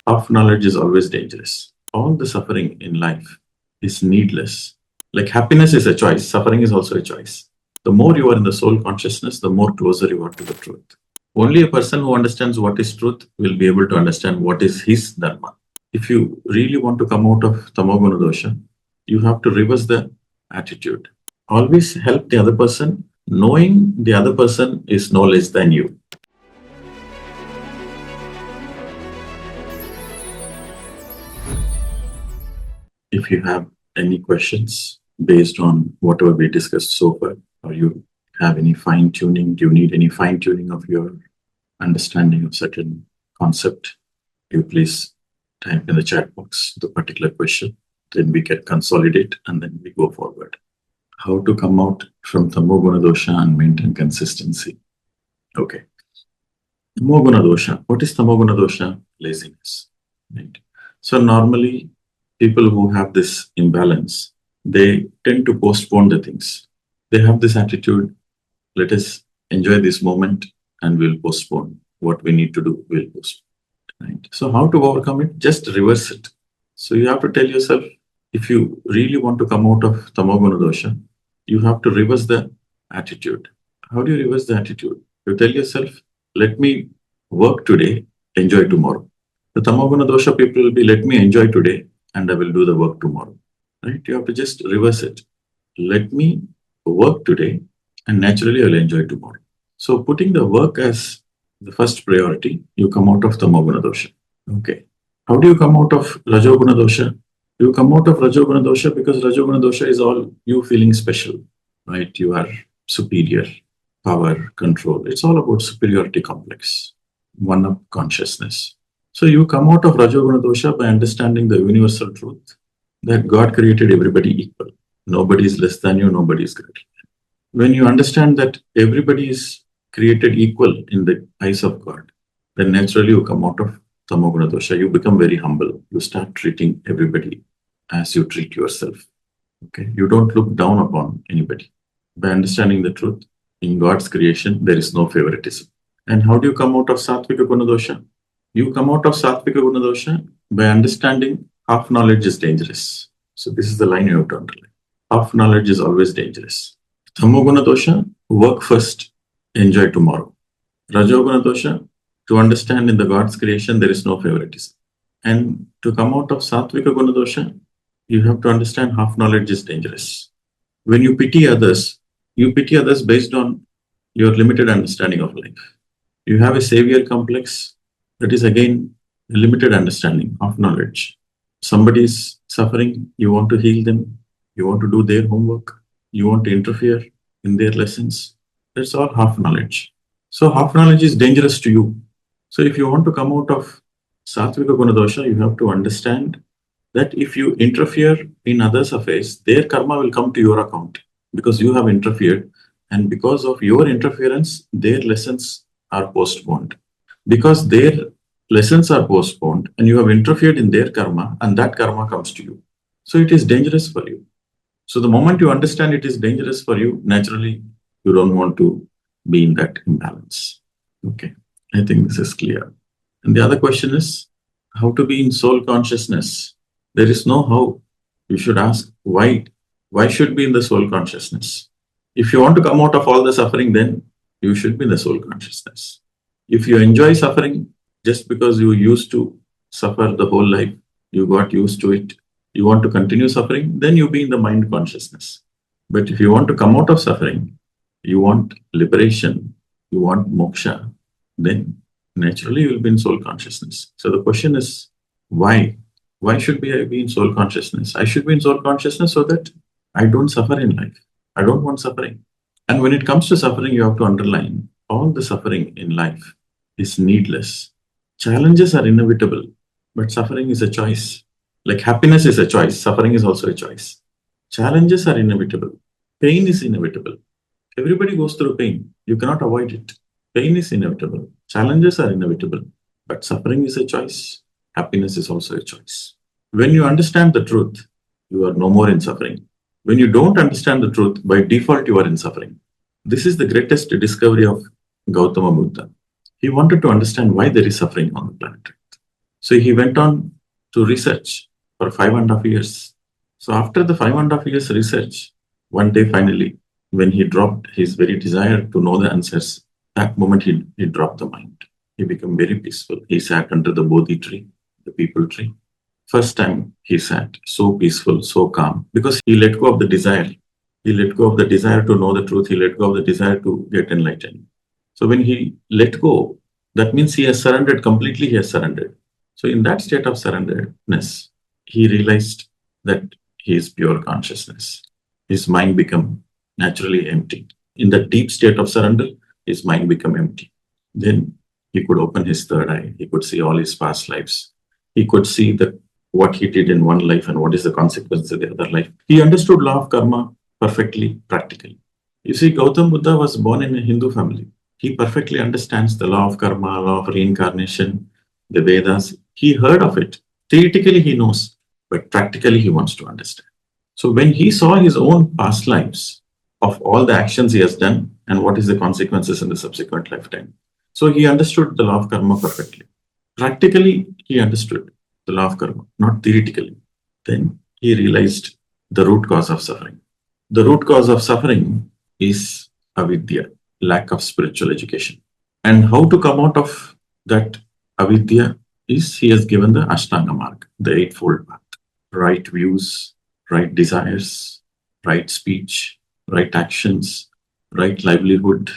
Half knowledge is always dangerous. All the suffering in life is needless. Like happiness is a choice, suffering is also a choice. The more you are in the soul consciousness, the more closer you are to the truth. Only a person who understands what is truth will be able to understand what is his Dharma. If you really want to come out of Tamoguna Dosha, you have to reverse the attitude. Always help the other person, knowing the other person is no less than you. If you have any questions based on whatever we discussed so far, or you have any fine tuning, do you need any fine tuning of your understanding of certain concept, you please type in the chat box the particular question. Then we can consolidate and then we go forward. How to come out from Tamoguna Dosha and maintain consistency. Okay. Tamoguna Dosha. What is Tamoguna Dosha? Laziness. Right. So normally people who have this imbalance, they tend to postpone the things. They have this attitude, let us enjoy this moment and we'll postpone. What we need to do, we'll postpone. Right? So how to overcome it? Just reverse it. So you have to tell yourself, if you really want to come out of Tamoguna Dosha, you have to reverse the attitude. How do you reverse the attitude? You tell yourself, let me work today, enjoy tomorrow. The Tamoguna Dosha people will be, let me enjoy today and I will do the work tomorrow. Right? You have to just reverse it. Let me work today and naturally I'll enjoy tomorrow. So putting the work as the first priority, you come out of Tamoguna Dosha. Okay. How do you come out of Rajoguna Dosha? You come out of Rajoguna Dosha because Rajoguna Dosha is all you feeling special, right? You are superior, power, control. It's all about superiority complex, one-up consciousness. So you come out of Rajoguna Dosha by understanding the universal truth that God created everybody equal. Nobody is less than you, nobody is greater. When you understand that everybody is created equal in the eyes of God, then naturally you come out of Tamoguna Dosha. You become very humble. You start treating everybody as you treat yourself. Okay, you don't look down upon anybody. By understanding the truth, in God's creation, there is no favoritism. And how do you come out of Satvika Guna Dosha? You come out of Satvika Guna Dosha by understanding half knowledge is dangerous. So this is the line you have to underline. Half knowledge is always dangerous. Tamoguna Dosha, work first, enjoy tomorrow. Rajoguna Dosha, to understand in the God's creation, there is no favoritism. And to come out of Satvika Guna Dosha, you have to understand half knowledge is dangerous. When you pity others based on your limited understanding of life. You have a savior complex, that is again a limited understanding of knowledge. Somebody is suffering, you want to heal them, you want to do their homework, you want to interfere in their lessons. That's all half knowledge. So half knowledge is dangerous to you. So if you want to come out of Satvika Guna Dosha, you have to understand that if you interfere in others' affairs, their karma will come to your account because you have interfered, and because of your interference, their lessons are postponed. Because their lessons are postponed and you have interfered in their karma, and that karma comes to you. So it is dangerous for you. So the moment you understand it is dangerous for you, naturally, you don't want to be in that imbalance. Okay, I think this is clear. And the other question is how to be in soul consciousness. There is no how. You should ask why. Why should be in the soul consciousness? If you want to come out of all the suffering, then you should be in the soul consciousness. If you enjoy suffering just because you used to suffer the whole life, you got used to it, you want to continue suffering, then you be in the mind consciousness. But if you want to come out of suffering, you want liberation, you want moksha, then naturally you will be in soul consciousness. So the question is, why? Why should I be in soul consciousness? I should be in soul consciousness so that I don't suffer in life. I don't want suffering. And when it comes to suffering, you have to underline all the suffering in life is needless. Challenges are inevitable, but suffering is a choice. Like happiness is a choice, suffering is also a choice. Challenges are inevitable. Pain is inevitable. Everybody goes through pain. You cannot avoid it. Pain is inevitable. Challenges are inevitable, but suffering is a choice. Happiness is also a choice. When you understand the truth, you are no more in suffering. When you don't understand the truth, by default, you are in suffering. This is the greatest discovery of Gautama Buddha. He wanted to understand why there is suffering on the planet. So he went on to research for 5.5 years. So after the 5.5 years research, one day finally, when he dropped his very desire to know the answers, that moment he dropped the mind. He became very peaceful. He sat under the Bodhi tree, the people tree. First time he sat so peaceful, so calm, because he let go of the desire. He let go of the desire to know the truth. He let go of the desire to get enlightened. So when he let go, that means he has surrendered completely. He has surrendered. So in that state of surrenderedness, he realized that he is pure consciousness. His mind become naturally empty. In the deep state of surrender, his mind become empty. Then he could open his third eye. He could see all his past lives. He could see that what he did in one life and what is the consequence of the other life. He understood law of karma perfectly, practically. You see, Gautam Buddha was born in a Hindu family. He perfectly understands the law of karma, law of reincarnation, the Vedas. He heard of it. Theoretically, he knows, but practically, he wants to understand. So when he saw his own past lives of all the actions he has done and what is the consequences in the subsequent lifetime, so he understood the law of karma perfectly. Practically, he understood the law of karma, not theoretically. Then he realized the root cause of suffering. The root cause of suffering is avidya, lack of spiritual education. And how to come out of that avidya is he has given the Ashtanga mark, the eightfold path. Right views, right desires, right speech, right actions, right livelihood,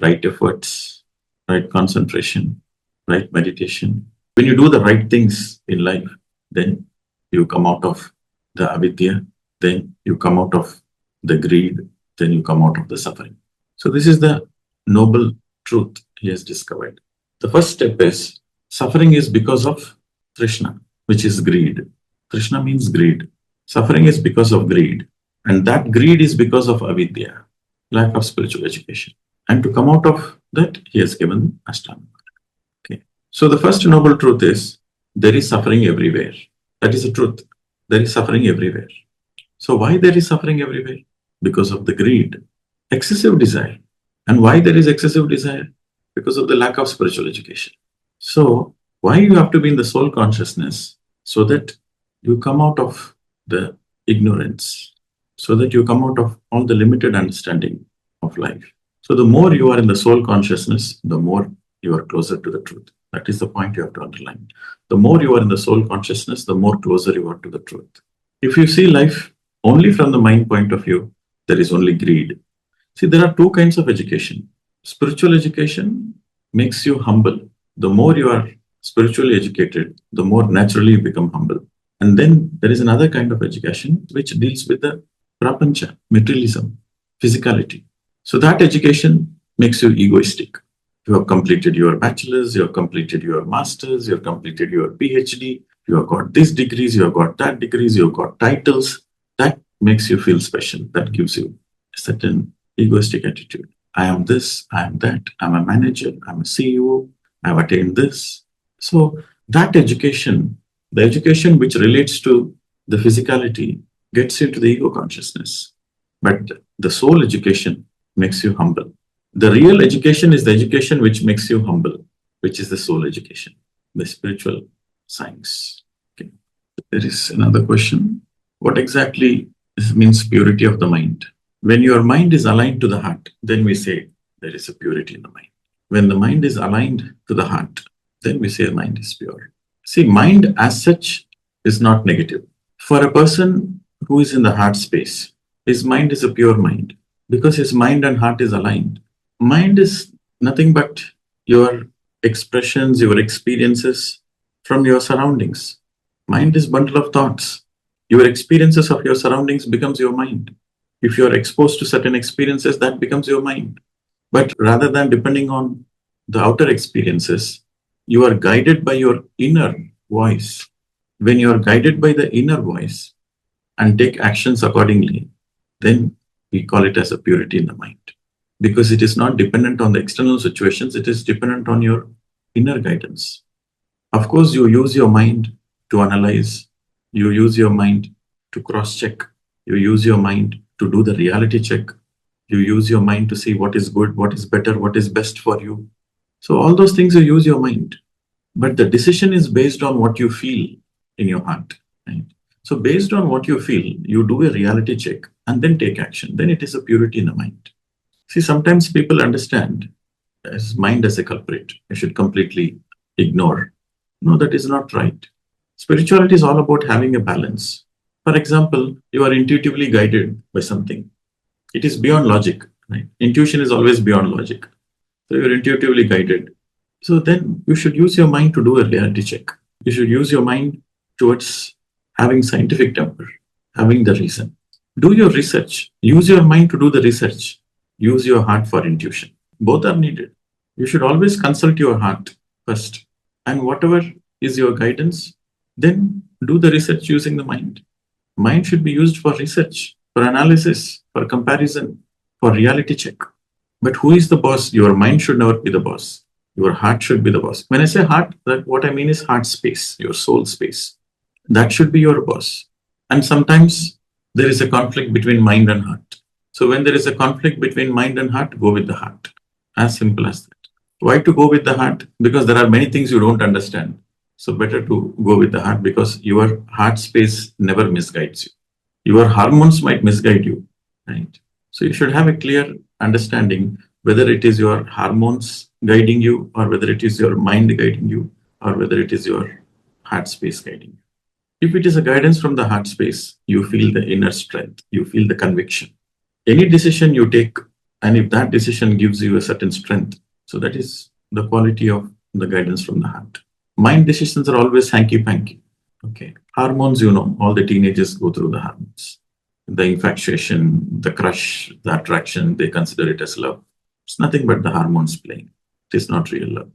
right efforts, right concentration, right meditation. When you do the right things in life, then you come out of the avidya, then you come out of the greed, then you come out of the suffering. So this is the noble truth he has discovered. The first step is suffering is because of Krishna, which is greed. Krishna means greed. Suffering is because of greed. And that greed is because of avidya, lack of spiritual education. And to come out of that, he has given Ashtanga. Okay. So the first noble truth is there is suffering everywhere. That is the truth. There is suffering everywhere. So why there is suffering everywhere? Because of the greed, excessive desire. And why there is excessive desire? Because of the lack of spiritual education. So why you have to be in the soul consciousness? So that you come out of the ignorance, so that you come out of all the limited understanding of life. So the more you are in the soul consciousness, the more you are closer to the truth. That is the point you have to underline. The more you are in the soul consciousness, the more closer you are to the truth. If you see life only from the mind point of view, there is only greed. See, there are two kinds of education. Spiritual education makes you humble. The more you are spiritually educated, the more naturally you become humble. And then there is another kind of education which deals with the prapancha, materialism, physicality. So that education makes you egoistic. You have completed your bachelor's, you have completed your master's, you have completed your PhD, you have got these degrees, you have got that degrees, you have got titles. That makes you feel special. That gives you a certain egoistic attitude. I am this, I am that, I'm a manager, I'm a CEO, I've attained this. So that education, the education which relates to the physicality, gets into the ego consciousness. But the soul education makes you humble. The real education is the education which makes you humble, which is the soul education, the spiritual science. Okay. There is another question. What exactly means purity of the mind? When your mind is aligned to the heart, then we say there is a purity in the mind. When the mind is aligned to the heart, then we say the mind is pure. See, mind as such is not negative. For a person who is in the heart space, his mind is a pure mind because his mind and heart is aligned. Mind is nothing but your expressions, your experiences from your surroundings. Mind is bundle of thoughts. Your experiences of your surroundings becomes your mind. If you are exposed to certain experiences, that becomes your mind. But rather than depending on the outer experiences, you are guided by your inner voice. When you are guided by the inner voice and take actions accordingly, then we call it as a purity in the mind. Because it is not dependent on the external situations, it is dependent on your inner guidance. Of course, you use your mind to analyze, you use your mind to cross-check, you use your mind to do the reality check, you use your mind to see what is good, what is better, what is best for you. So all those things you use your mind. But the decision is based on what you feel in your heart. Right? So based on what you feel, you do a reality check and then take action. Then it is a purity in the mind. See, sometimes people understand as mind as a culprit. You should completely ignore. No, that is not right. Spirituality is all about having a balance. For example, you are intuitively guided by something. It is beyond logic. Right? Intuition is always beyond logic. So you're intuitively guided. So then you should use your mind to do a reality check. You should use your mind towards having scientific temper, having the reason. Do your research. Use your mind to do the research. Use your heart for intuition. Both are needed. You should always consult your heart first. And whatever is your guidance, then do the research using the mind. Mind should be used for research, for analysis, for comparison, for reality check. But who is the boss? Your mind should never be the boss. Your heart should be the boss. When I say heart, that what I mean is heart space, your soul space. That should be your boss. And sometimes there is a conflict between mind and heart. So when there is a conflict between mind and heart, go with the heart. As simple as that. Why to go with the heart? Because there are many things you don't understand. So better to go with the heart because your heart space never misguides you. Your hormones might misguide you, right? So you should have a clear understanding whether it is your hormones guiding you or whether it is your mind guiding you or whether it is your heart space guiding you. If it is a guidance from the heart space, you feel the inner strength, you feel the conviction. Any decision you take, and if that decision gives you a certain strength, so that is the quality of the guidance from the heart. Mind decisions are always hanky-panky. Okay. Hormones, all the teenagers go through the hormones. The infatuation, the crush, the attraction, they consider it as love. It's nothing but the hormones playing. It is not real love.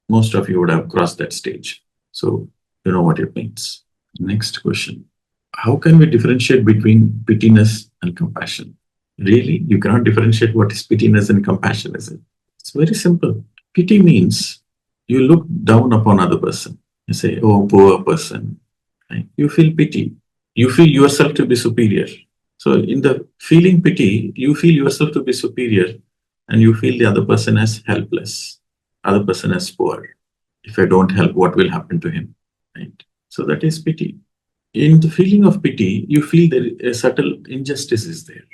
Most of you would have crossed that stage. So you know what it means. Next question. How can we differentiate between pityness and compassion? Really? You cannot differentiate what is pityness and compassion, is it? It's very simple. Pity means you look down upon other person. You say, oh, poor person. Right? You feel pity. You feel yourself to be superior. So in the feeling pity, you feel yourself to be superior and you feel the other person as helpless, other person as poor. If I don't help, what will happen to him? Right? So that is pity. In the feeling of pity, you feel that a subtle injustice is there.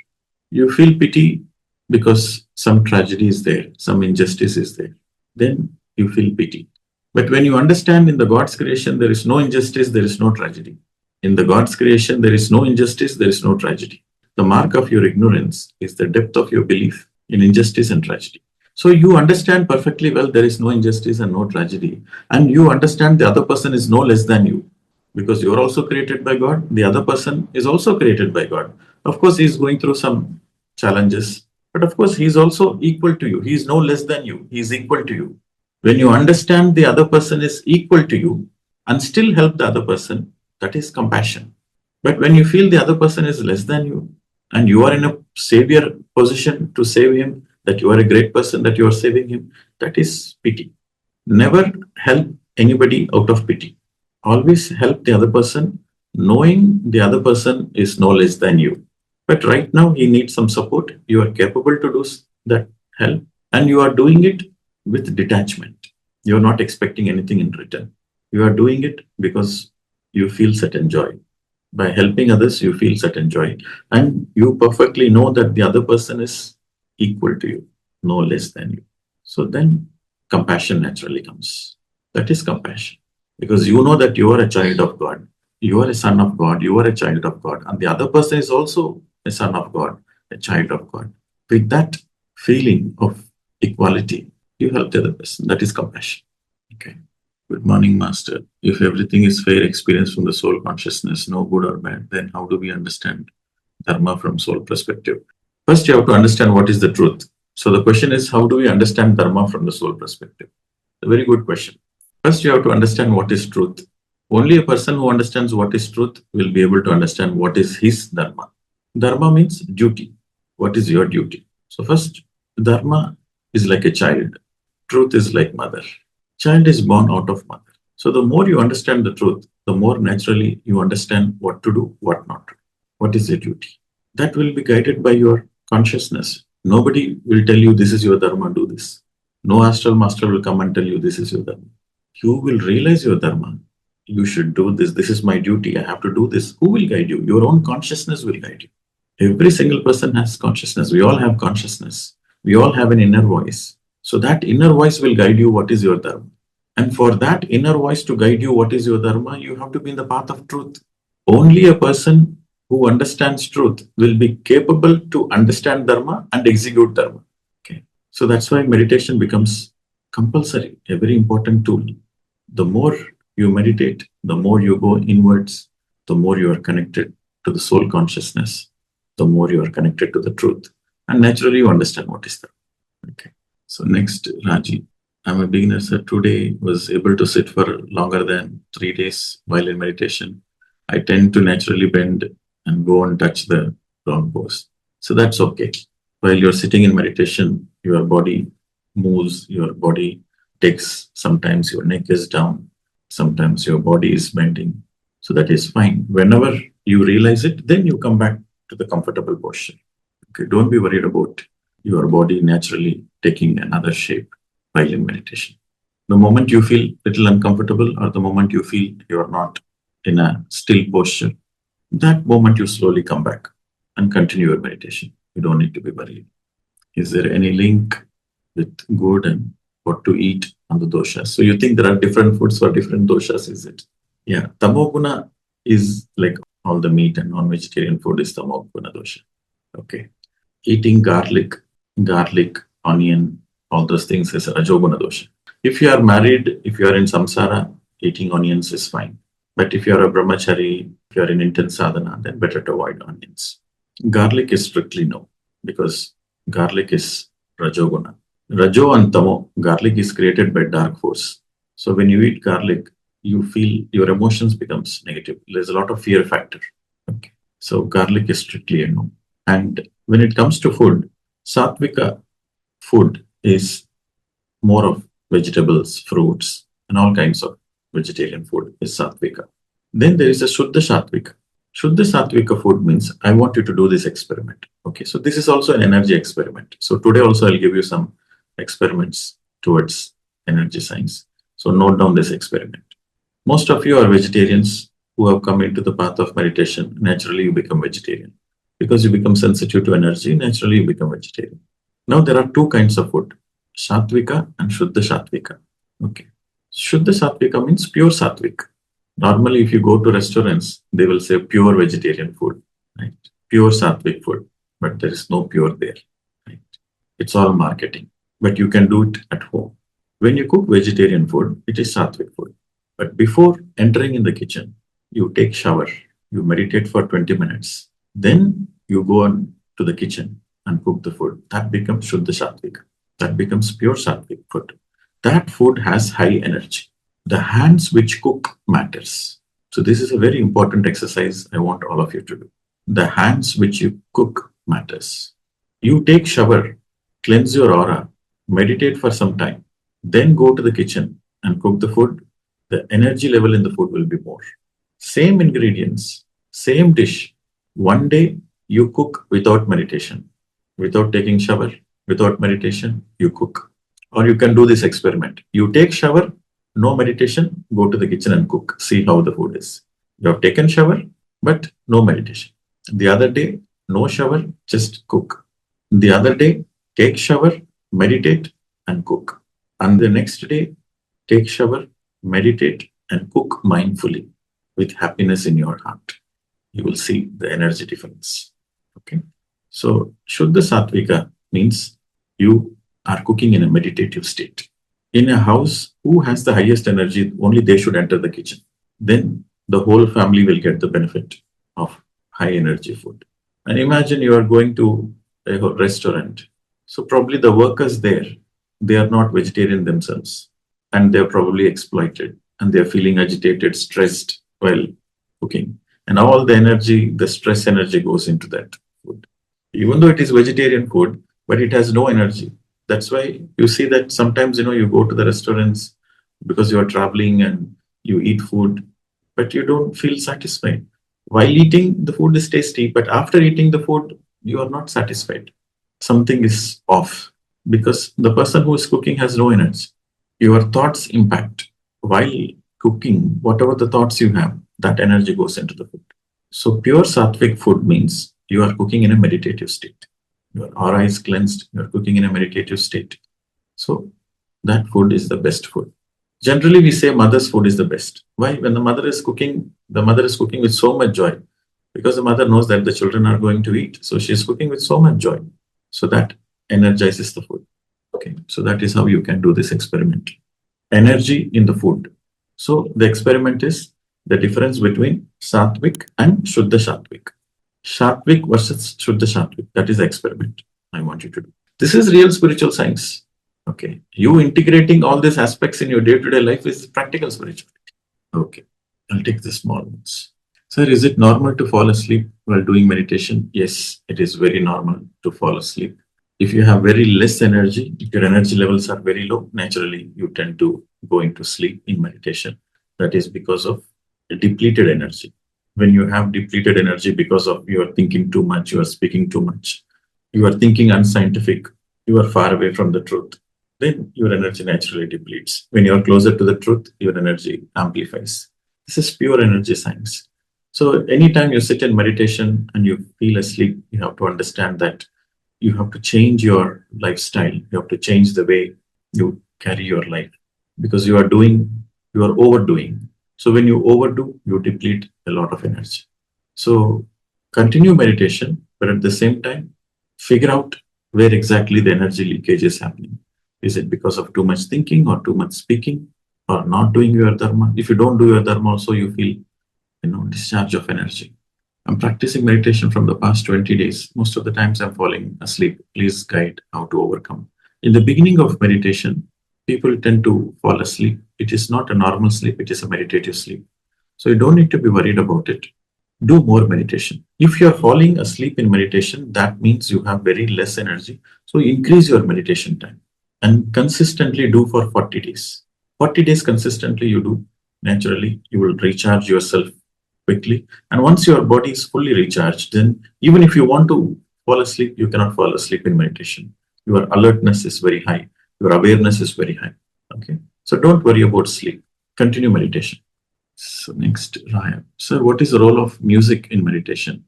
You feel pity because some tragedy is there, some injustice is there. Then you feel pity. But when you understand in the God's creation, there is no injustice, there is no tragedy. In the God's creation, there is no injustice, there is no tragedy. The mark of your ignorance is the depth of your belief in injustice and tragedy. So you understand perfectly well there is no injustice and no tragedy. And you understand the other person is no less than you. Because you are also created by God, the other person is also created by God. Of course, he is going through some challenges, but of course, he is also equal to you. He is no less than you. He is equal to you. When you understand the other person is equal to you and still help the other person, that is compassion. But when you feel the other person is less than you and you are in a savior position to save him, that you are a great person, that you are saving him, that is pity. Never help anybody out of pity. Always help the other person, knowing the other person is no less than you. But right now, he needs some support. You are capable to do that help, and you are doing it with detachment. You are not expecting anything in return. You are doing it because you feel certain joy. By helping others, you feel certain joy. And you perfectly know that the other person is equal to you, no less than you. So then compassion naturally comes. That is compassion. Because you know that you are a child of God, you are a son of God, you are a child of God, and the other person is also a son of God, a child of God. With that feeling of equality, you help the other person. That is compassion. Okay. Good morning, Master. If everything is fair experience from the soul consciousness, no good or bad, then how do we understand Dharma from soul perspective? First, you have to understand what is the truth. So the question is, how do we understand Dharma from the soul perspective? A very good question. First, you have to understand what is truth. Only a person who understands what is truth will be able to understand what is his Dharma. Dharma means duty. What is your duty? So first, Dharma is like a child. Truth is like mother. Child is born out of mother. So the more you understand the truth, the more naturally you understand what to do, what not to do. What is your duty? That will be guided by your consciousness. Nobody will tell you this is your Dharma, do this. No astral master will come and tell you this is your Dharma. you will realize your Dharma. You should do this. This is my duty. I have to do this. Who will guide you? Your own consciousness will guide you. Every single person has consciousness. We all have consciousness. We all have an inner voice. So that inner voice will guide you what is your Dharma. And for that inner voice to guide you what is your Dharma, you have to be in the path of truth. Only a person who understands truth will be capable to understand Dharma and execute Dharma. Okay. So that's why meditation becomes compulsory, a very important tool. The more you meditate, the more you go inwards, the more you are connected to the soul consciousness, the more you are connected to the truth. And naturally, you understand what is that. Okay. So next, Raji. I'm a beginner, sir. Today was able to sit for longer than 3 days while in meditation. I tend to naturally bend and go and touch the wrong pose. So that's okay. While you're sitting in meditation, your body moves, your body takes, sometimes your neck is down, sometimes your body is bending. So that is fine. Whenever you realize it, then you come back to the comfortable posture. Okay, don't be worried about your body naturally taking another shape while in meditation. The moment you feel little uncomfortable or the moment you feel you're not in a still posture, that moment you slowly come back and continue your meditation. You don't need to be worried. Is there any link with good and what to eat on the doshas? So you think there are different foods for different doshas, is it? Yeah, Tamoguna is like all the meat and non-vegetarian food is Tamoguna Dosha. Okay. Eating garlic, onion, all those things is Rajoguna Dosha. If you are married, if you are in samsara, eating onions is fine. But if you are a brahmachari, if you are in intense sadhana, then better to avoid onions. Garlic is strictly no, because garlic is Rajoguna. Rajo and Tamo, garlic is created by dark force. So when you eat garlic, you feel your emotions becomes negative. There's a lot of fear factor. Okay. So garlic is strictly a no. And when it comes to food, Sattvika food is more of vegetables, fruits, and all kinds of vegetarian food is Sattvika. Then there is a Shuddha Satvik. Shuddha Sattvika food means I want you to do this experiment. Okay, so this is also an energy experiment. So today also I'll give you some experiments towards energy science. So note down this experiment. Most of you are vegetarians who have come into the path of meditation. Naturally, you become vegetarian. Because you become sensitive to energy, naturally you become vegetarian. Now there are two kinds of food, Sattvika and Shuddha Sattvika. Okay. Shuddha Sattvika means pure Sattvik. Normally, if you go to restaurants, they will say pure vegetarian food, right? Pure Sattvik food, but there is no pure there, right? It's all marketing, but you can do it at home. When you cook vegetarian food, it is Sattvik food. But before entering in the kitchen, you take shower, you meditate for 20 minutes, then you go on to the kitchen and cook the food. That becomes Shuddha Sattvik. That becomes pure Sattvik food. That food has high energy. The hands which cook matters. So this is a very important exercise I want all of you to do. The hands which you cook matters. You take shower, cleanse your aura, meditate for some time, then go to the kitchen and cook the food. The energy level in the food will be more. Same ingredients, same dish. One day you cook without meditation, without taking shower, without meditation, you cook. Or you can do this experiment. You take shower, no meditation, go to the kitchen and cook. See how the food is. You have taken shower, but no meditation. The other day, no shower, just cook. The other day, take shower, meditate and cook. And the next day, take shower, meditate and cook mindfully with happiness in your heart. You will see the energy difference. Okay. So Shuddha Sattvika means you are cooking in a meditative state. In a house, who has the highest energy, only they should enter the kitchen. Then the whole family will get the benefit of high energy food. And imagine you are going to a restaurant. So probably the workers there, they are not vegetarian themselves. And they're probably exploited. And they're feeling agitated, stressed while cooking. And all the energy, the stress energy goes into that food. Even though it is vegetarian food, but it has no energy. That's why you see that sometimes, you go to the restaurants because you are traveling and you eat food, but you don't feel satisfied. While eating, the food is tasty, but after eating the food, you are not satisfied. Something is off because the person who is cooking has no energy. Your thoughts impact. while cooking, whatever the thoughts you have, that energy goes into the food. So pure sattvic food means you are cooking in a meditative state. Your aura is cleansed, you are cooking in a meditative state. So that food is the best food. Generally, we say mother's food is the best. Why? When the mother is cooking with so much joy because the mother knows that the children are going to eat. So she's cooking with so much joy. So that energizes the food. Okay. So that is how you can do this experiment. Energy in the food. So the experiment is the difference between Satvik and Shuddha Satvik. Satvik versus Shuddha Satvik. That is the experiment I want you to do. This is real spiritual science. Okay. You integrating all these aspects in your day-to-day life is practical spirituality. Okay. I'll take the small ones. Sir, is it normal to fall asleep while doing meditation? Yes, it is very normal to fall asleep. If you have very less energy, if your energy levels are very low, naturally you tend to go into sleep in meditation. That is because of depleted energy. When you have depleted energy because of you are thinking too much, you are speaking too much, you are thinking unscientific, you are far away from the truth, then your energy naturally depletes. When you are closer to the truth, your energy amplifies. This is pure energy science. So anytime you sit in meditation and you feel asleep, you have to understand that you have to change your lifestyle. You have to change the way you carry your life because you are overdoing. So when you overdo, you deplete a lot of energy. So continue meditation, but at the same time, figure out where exactly the energy leakage is happening. Is it because of too much thinking or too much speaking or not doing your dharma? If you don't do your dharma, also you feel, discharge of energy. I'm practicing meditation from the past 20 days. Most of the times I'm falling asleep. Please guide how to overcome. In the beginning of meditation, people tend to fall asleep. It is not a normal sleep, it is a meditative sleep. So you don't need to be worried about it. Do more meditation. If you're falling asleep in meditation, that means you have very less energy. So increase your meditation time and consistently do for 40 days. 40 days consistently you do, naturally, you will recharge yourself quickly. And once your body is fully recharged, then even if you want to fall asleep, you cannot fall asleep in meditation. Your alertness is very high. Your awareness is very high. Okay. So don't worry about sleep. Continue meditation. So next, Raya. Sir, what is the role of music in meditation?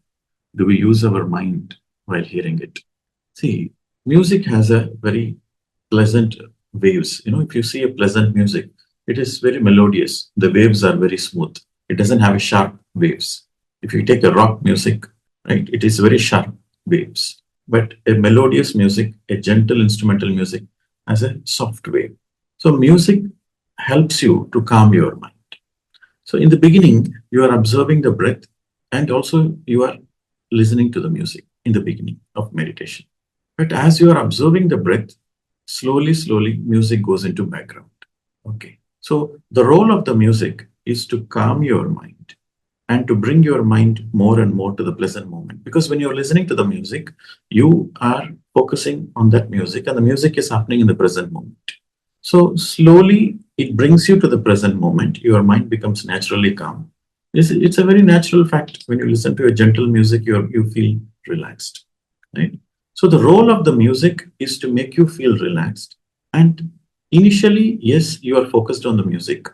Do we use our mind while hearing it? See, music has a very pleasant waves. If you see a pleasant music, it is very melodious. The waves are very smooth. It doesn't have a sharp waves. If you take a rock music, right, it is very sharp waves. But a melodious music, a gentle instrumental music has a soft wave. So music helps you to calm your mind. So in the beginning, you are observing the breath and also you are listening to the music in the beginning of meditation. But as you are observing the breath, slowly, music goes into background. Okay. So the role of the music is to calm your mind and to bring your mind more and more to the pleasant moment. Because when you're listening to the music, you are focusing on that music and the music is happening in the present moment. So slowly it brings you to the present moment. Your mind becomes naturally calm. It's a very natural fact. When you listen to a gentle music, you feel relaxed, right? So the role of the music is to make you feel relaxed. And initially, yes, you are focused on the music,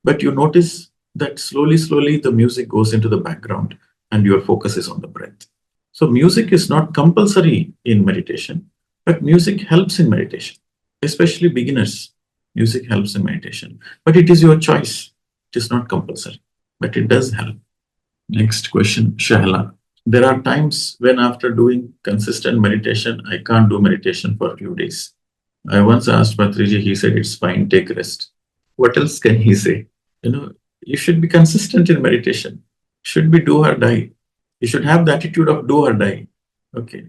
but you notice that slowly the music goes into the background and your focus is on the breath. So music is not compulsory in meditation, but music helps in meditation, especially beginners. Music helps in meditation, but it is your choice. It is not compulsory, but it does help. Next question, Shahla. There are times when after doing consistent meditation, I can't do meditation for a few days. I once asked Patriji, he said, it's fine, take rest. What else can he say? You should be consistent in meditation. Should be do or die. You should have the attitude of do or die. Okay.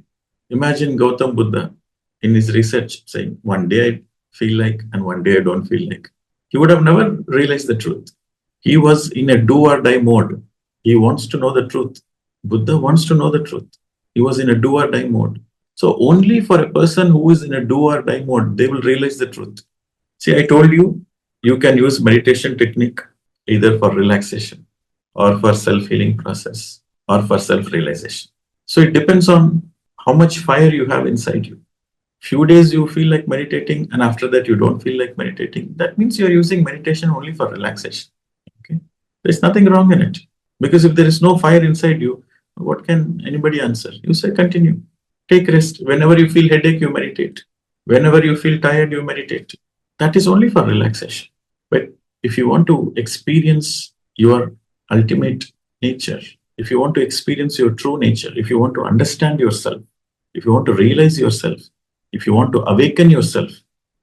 Imagine Gautam Buddha in his research saying, one day I feel like and one day I don't feel like. He would have never realized the truth. He was in a do or die mode. He wants to know the truth. Buddha wants to know the truth. He was in a do or die mode. So only for a person who is in a do or die mode, they will realize the truth. See, I told you, you can use meditation technique either for relaxation or for self-healing process or for self-realization. So it depends on how much fire you have inside you. Few days you feel like meditating, and after that you don't feel like meditating. That means you're using meditation only for relaxation. Okay, there's nothing wrong in it, because if there is no fire inside you, what can anybody answer? You say continue, take rest. Whenever you feel headache, you meditate. Whenever you feel tired, you meditate. That is only for relaxation. But if you want to experience your ultimate nature, if you want to experience your true nature, if you want to understand yourself, if you want to realize yourself, if you want to awaken yourself,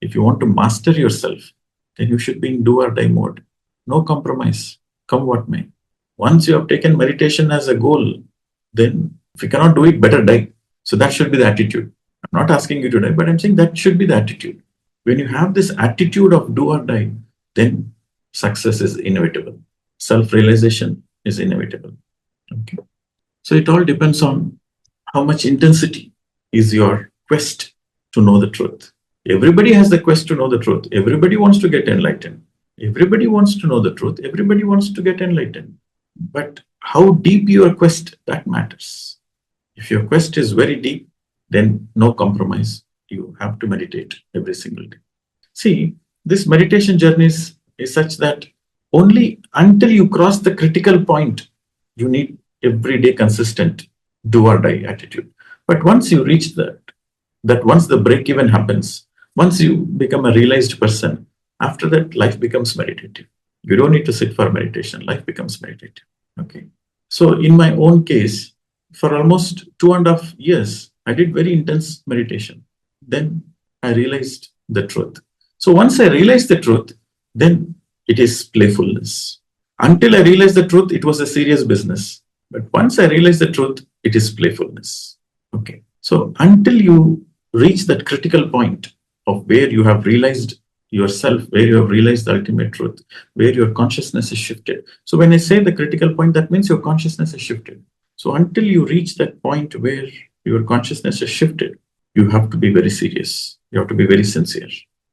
if you want to master yourself, then you should be in do or die mode. No compromise, come what may. Once you have taken meditation as a goal, then if you cannot do it, better die. So that should be the attitude. I'm not asking you to die, but I'm saying that should be the attitude. When you have this attitude of do or die, then success is inevitable. Self-realization is inevitable. Okay. So it all depends on how much intensity is your quest to know the truth. Everybody has the quest to know the truth. Everybody wants to get enlightened. Everybody wants to know the truth. Everybody wants to get enlightened. But how deep your quest, that matters. If your quest is very deep, then no compromise. You have to meditate every single day. See, this meditation journey is such that only until you cross the critical point, you need everyday consistent do or die attitude. But once you reach that once the break even happens, once you become a realized person, after that life becomes meditative. You don't need to sit for meditation, life becomes meditative. Okay. So in my own case, for almost 2.5 years, I did very intense meditation. Then I realized the truth. So once I realized the truth, then it is playfulness. Until I realized the truth, it was a serious business. But once I realized the truth, it is playfulness. Okay. So until you reach that critical point of where you have realized yourself, where you have realized the ultimate truth, where your consciousness is shifted. So when I say the critical point, that means your consciousness is shifted. So until you reach that point where your consciousness is shifted, you have to be very serious. You have to be very sincere.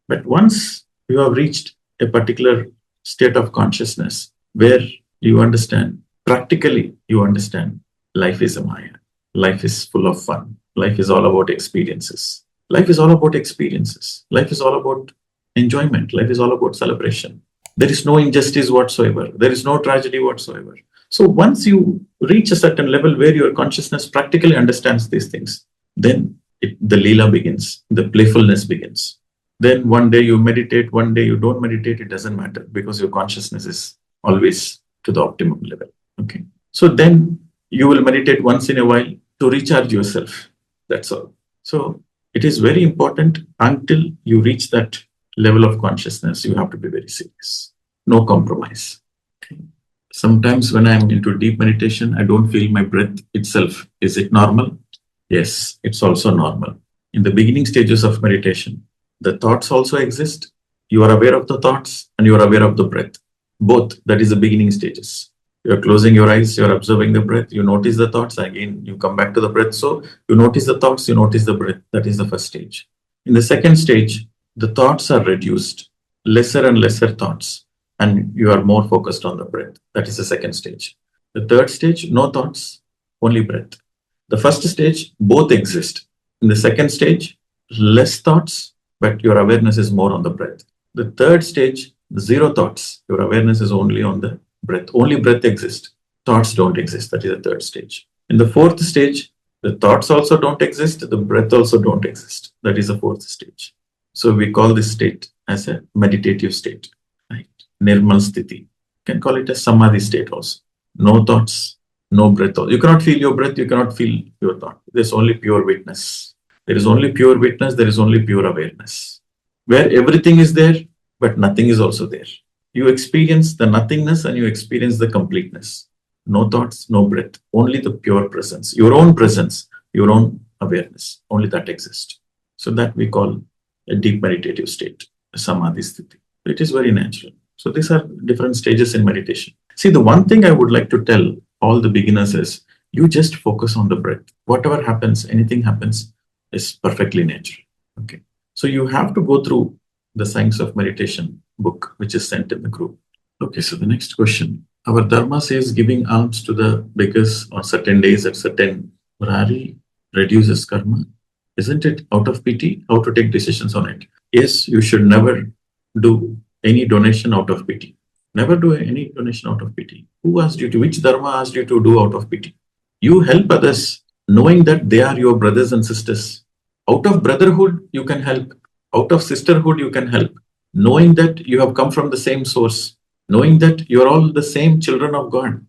But once you have reached a particular state of consciousness where you understand, practically you understand, life is a Maya. Life is full of fun. Life is all about experiences. Life is all about experiences. Life is all about enjoyment. Life is all about celebration. There is no injustice whatsoever. There is no tragedy whatsoever. So once you reach a certain level where your consciousness practically understands these things, then the Leela begins, the playfulness begins. Then one day you meditate, one day you don't meditate, it doesn't matter because your consciousness is always to the optimum level. Okay. So then you will meditate once in a while to recharge yourself. That's all. So it is very important until you reach that level of consciousness, you have to be very serious. No compromise. Okay. Sometimes when I'm into deep meditation, I don't feel my breath itself. Is it normal? Yes, it's also normal. In the beginning stages of meditation, the thoughts also exist. You are aware of the thoughts and you are aware of the breath. Both, that is the beginning stages. You're closing your eyes, you're observing the breath, you notice the thoughts, again, you come back to the breath. So you notice the thoughts, you notice the breath. That is the first stage. In the second stage, the thoughts are reduced, lesser and lesser thoughts, and you are more focused on the breath. That is the second stage. The third stage, no thoughts, only breath. The first stage, both exist. In the second stage, less thoughts, but your awareness is more on the breath. The third stage, zero thoughts. Your awareness is only on the breath. Only breath exists. Thoughts don't exist. That is the third stage. In the fourth stage, the thoughts also don't exist. The breath also don't exist. That is the fourth stage. So we call this state as a meditative state, right? Nirmal sthiti. You can call it a samadhi state also. No thoughts, no breath. You cannot feel your breath. You cannot feel your thought. There's only pure witness. There is only pure witness. There is only pure awareness. Where everything is there, but nothing is also there. You experience the nothingness and you experience the completeness. No thoughts, no breath. Only the pure presence. Your own presence, your own awareness. Only that exists. So that we call a deep meditative state, a samadhi sthiti. It is very natural. So these are different stages in meditation. See, the one thing I would like to tell all the beginners is you just focus on the breath. Whatever happens, anything happens, is perfectly natural. Okay. So you have to go through the Science of Meditation book, which is sent in the group. Okay, so the next question. Our Dharma says giving alms to the beggars on certain days at certain Murari reduces karma. Isn't it out of pity? How to take decisions on it? Yes, you should never do any donation out of pity. Never do any donation out of pity. Who asked you to? Which Dharma asked you to do out of pity? You help others knowing that they are your brothers and sisters. Out of brotherhood, you can help. Out of sisterhood, you can help. Knowing that you have come from the same source. Knowing that you're all the same children of God.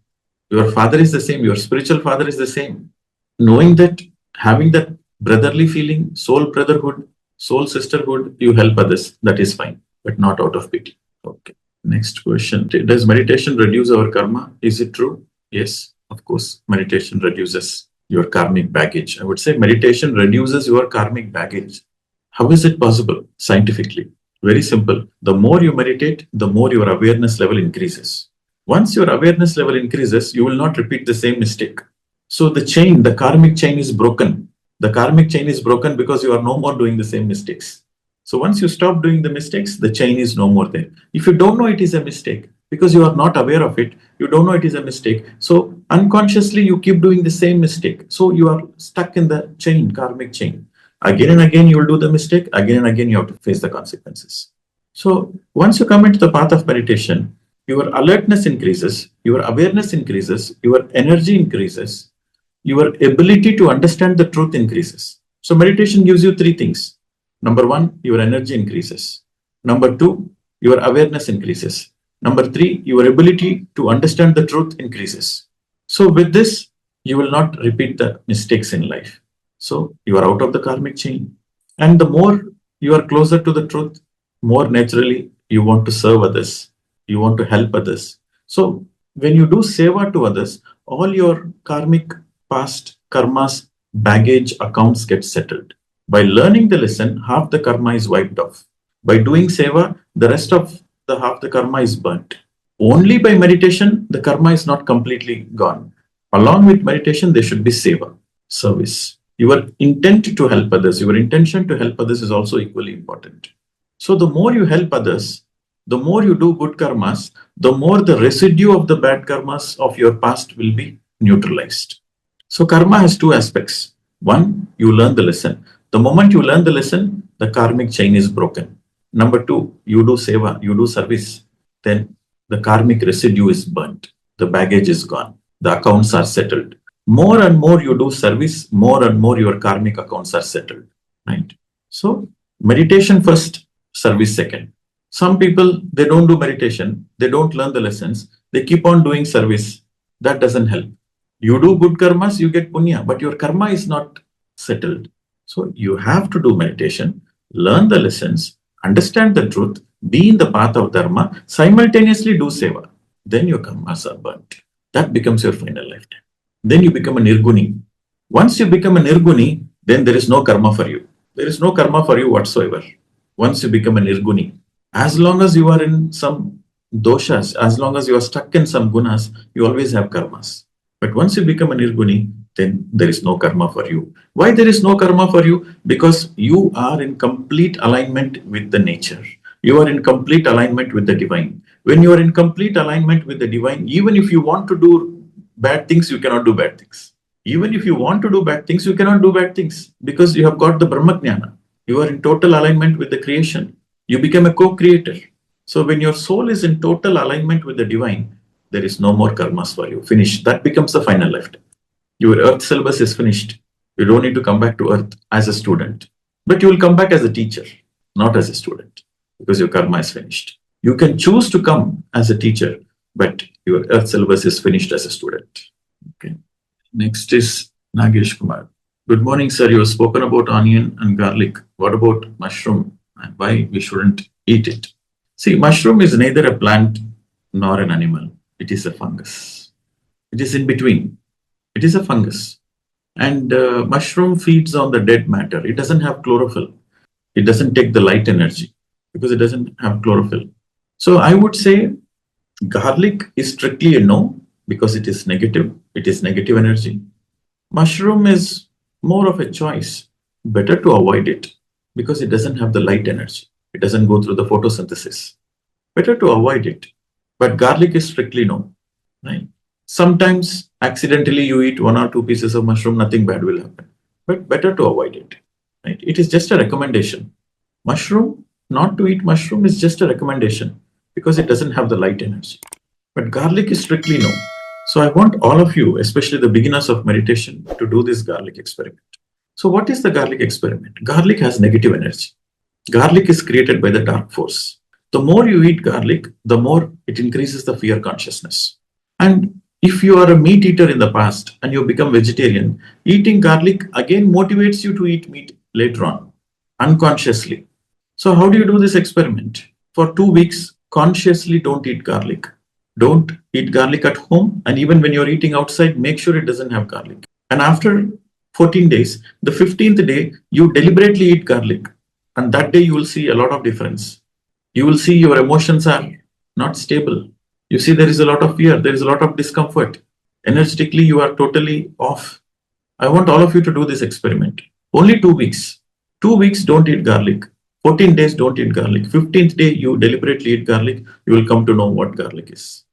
Your father is the same. Your spiritual father is the same. Knowing that, having that brotherly feeling, soul brotherhood, soul sisterhood, you help others. That is fine, but not out of pity. Okay. Next question. Does meditation reduce our karma? Is it true? Yes, of course. Meditation reduces your karmic baggage. I would say meditation reduces your karmic baggage. How is it possible? Scientifically. Very simple. The more you meditate, the more your awareness level increases. Once your awareness level increases, you will not repeat the same mistake. So the chain, the karmic chain is broken. The karmic chain is broken because you are no more doing the same mistakes. So once you stop doing the mistakes, the chain is no more there. If you don't know it is a mistake, because you are not aware of it, you don't know it is a mistake. So unconsciously, you keep doing the same mistake. So you are stuck in the chain, karmic chain. Again and again, you will do the mistake. Again and again, you have to face the consequences. So once you come into the path of meditation, your alertness increases, your awareness increases, your energy increases, your ability to understand the truth increases. So meditation gives you three things. Number one, your energy increases. Number two, your awareness increases. Number three, your ability to understand the truth increases. So with this, you will not repeat the mistakes in life. So you are out of the karmic chain. And the more you are closer to the truth, more naturally you want to serve others. You want to help others. So when you do seva to others, all your karmic past karma's baggage accounts get settled. By learning the lesson, half the karma is wiped off. By doing seva, the rest of the half the karma is burnt. Only by meditation, the karma is not completely gone. Along with meditation, there should be seva, service. Your intent to help others, your intention to help others is also equally important. So the more you help others, the more you do good karmas, the more the residue of the bad karmas of your past will be neutralized. So karma has two aspects. One, you learn the lesson. The moment you learn the lesson, the karmic chain is broken. Number two, you do seva, you do service. Then the karmic residue is burnt. The baggage is gone. The accounts are settled. More and more you do service, more and more your karmic accounts are settled. Right? So meditation first, service second. Some people, they don't do meditation. They don't learn the lessons. They keep on doing service. That doesn't help. You do good karmas, you get punya, but your karma is not settled. So you have to do meditation, learn the lessons, understand the truth, be in the path of dharma, simultaneously do seva. Then your karmas are burnt. That becomes your final lifetime. Then you become a nirguni. Once you become a nirguni, then there is no karma for you. There is no karma for you whatsoever. Once you become a nirguni, as long as you are in some doshas, as long as you are stuck in some gunas, you always have karmas. But once you become a nirguni, then there is no karma for you. Why there is no karma for you? Because you are in complete alignment with the nature. You are in complete alignment with the divine. When you are in complete alignment with the divine, even if you want to do bad things, you cannot do bad things. Even if you want to do bad things, you cannot do bad things because you have got the Brahmajnana. You are in total alignment with the creation. You become a co-creator. So when your soul is in total alignment with the divine, there is no more karmas for you. Finish. That becomes the final lifetime. Your earth syllabus is finished. You don't need to come back to earth as a student. But you will come back as a teacher, not as a student, because your karma is finished. You can choose to come as a teacher, but your earth syllabus is finished as a student. Okay. Next is Nagesh Kumar. Good morning, sir. You have spoken about onion and garlic. What about mushroom and why we shouldn't eat it? See, mushroom is neither a plant nor an animal. It is a fungus. It is in between. It is a fungus. And mushroom feeds on the dead matter. It doesn't have chlorophyll. It doesn't take the light energy because it doesn't have chlorophyll. So I would say garlic is strictly a no because it is negative. It is negative energy. Mushroom is more of a choice. Better to avoid it because it doesn't have the light energy. It doesn't go through the photosynthesis. Better to avoid it. But garlic is strictly no. Right? Sometimes accidentally you eat 1 or 2 pieces of mushroom, nothing bad will happen. But better to avoid it. right? It is just a recommendation. Mushroom, not to eat mushroom is just a recommendation because it doesn't have the light energy. But garlic is strictly no. So I want all of you, especially the beginners of meditation, to do this garlic experiment. So what is the garlic experiment? Garlic has negative energy. Garlic is created by the dark force. The more you eat garlic, the more it increases the fear consciousness. And if you are a meat eater in the past and you become vegetarian, eating garlic again motivates you to eat meat later on, unconsciously. So how do you do this experiment? For 2 weeks, consciously don't eat garlic. Don't eat garlic at home. And even when you're eating outside, make sure it doesn't have garlic. And after 14 days, the 15th day, you deliberately eat garlic. And that day, you will see a lot of difference. You will see your emotions are not stable. You see there is a lot of fear. There is a lot of discomfort. Energetically, you are totally off. I want all of you to do this experiment. Only 2 weeks. 2 weeks, don't eat garlic. 14 days, don't eat garlic. 15th day, you deliberately eat garlic. You will come to know what garlic is.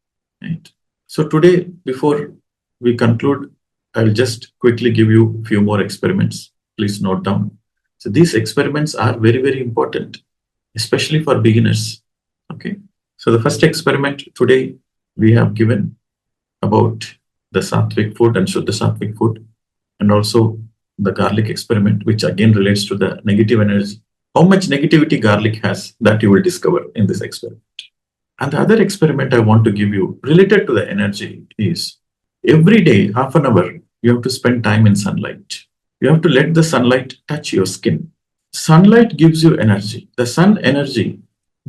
Right? So today, before we conclude, I'll just quickly give you a few more experiments. Please note down. So these experiments are very, very important, especially for beginners. Okay. So the first experiment today we have given about the Satvik food and Shuddha Satvik food, and also the garlic experiment, which again relates to the negative energy. How much negativity garlic has, that you will discover in this experiment. And the other experiment I want to give you related to the energy is every day, half an hour, you have to spend time in sunlight. You have to let the sunlight touch your skin. Sunlight gives you energy. The sun energy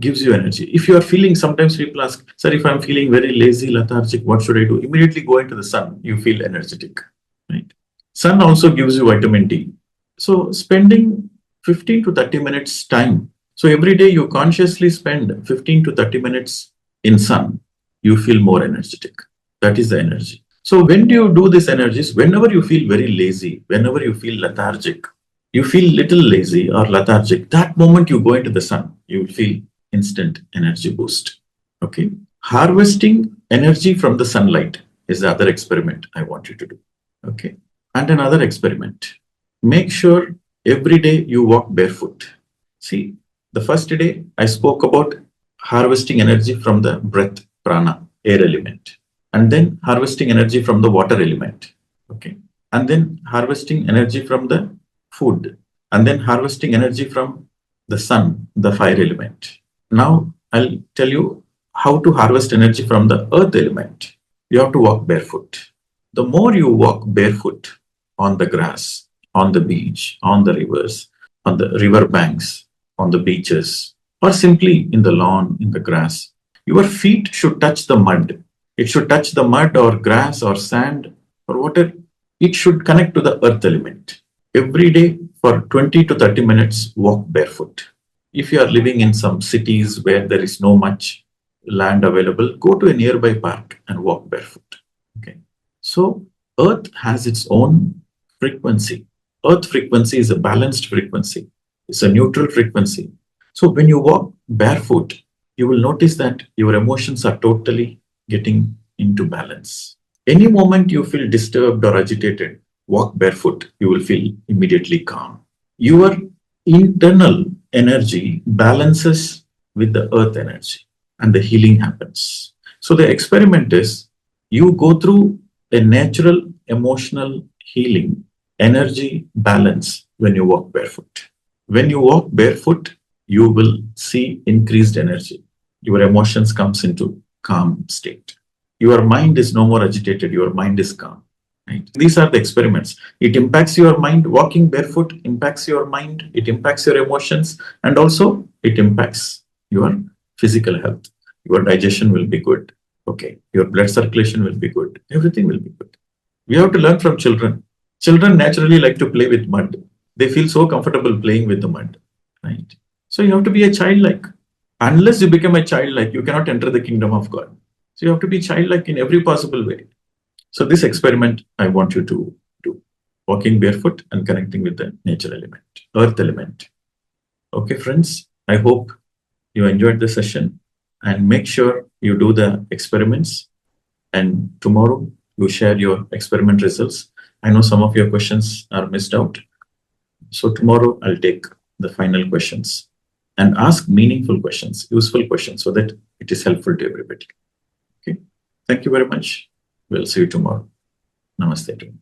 gives you energy. If you are feeling, sometimes people ask, sir, if I'm feeling very lazy, lethargic, what should I do? Immediately go into the sun, you feel energetic, right? Sun also gives you vitamin D. So spending 15 to 30 minutes time. So every day you consciously spend 15 to 30 minutes in sun, you feel more energetic. That is the energy. So when do you do these energies? Whenever you feel very lazy, whenever you feel lethargic, you feel little lazy or lethargic, that moment you go into the sun, you will feel instant energy boost. Okay. Harvesting energy from the sunlight is the other experiment I want you to do. Okay. And another experiment. Make sure every day you walk barefoot. See, the first day I spoke about harvesting energy from the breath, prana, air element, and then harvesting energy from the water element. Okay. And then harvesting energy from the food, and then harvesting energy from the sun, the fire element. Now I'll tell you how to harvest energy from the earth element. You have to walk barefoot. The more you walk barefoot on the grass, on the beach, on the rivers, on the river banks, on the beaches, or simply in the lawn, in the grass, your feet should touch the mud. It should touch the mud or grass or sand or water. It should connect to the earth element. Every day for 20 to 30 minutes, walk barefoot. If you are living in some cities where there is no much land available, go to a nearby park and walk barefoot. Okay. So earth has its own frequency. Earth frequency is a balanced frequency. It's a neutral frequency. So when you walk barefoot, you will notice that your emotions are totally getting into balance. Any moment you feel disturbed or agitated, walk barefoot, you will feel immediately calm. Your internal energy balances with the earth energy and the healing happens. So the experiment is you go through a natural emotional healing energy balance when you walk barefoot. When you walk barefoot, you will see increased energy. Your emotions comes into calm state. Your mind is no more agitated. Your mind is calm. Right? These are the experiments. It impacts your mind. Walking barefoot impacts your mind. It impacts your emotions. And also it impacts your physical health. Your digestion will be good. Okay. Your blood circulation will be good. Everything will be good. We have to learn from children. Children naturally like to play with mud. They feel so comfortable playing with the mud. Right? So you have to be a childlike. Unless you become a childlike, you cannot enter the kingdom of God. So you have to be childlike in every possible way. So this experiment, I want you to do. Walking barefoot and connecting with the nature element, earth element. Okay, friends, I hope you enjoyed the session and make sure you do the experiments. And tomorrow you share your experiment results. I know some of your questions are missed out. So tomorrow I'll take the final questions and ask meaningful questions, useful questions, so that it is helpful to everybody. Okay. Thank you very much. We'll see you tomorrow. Namaste.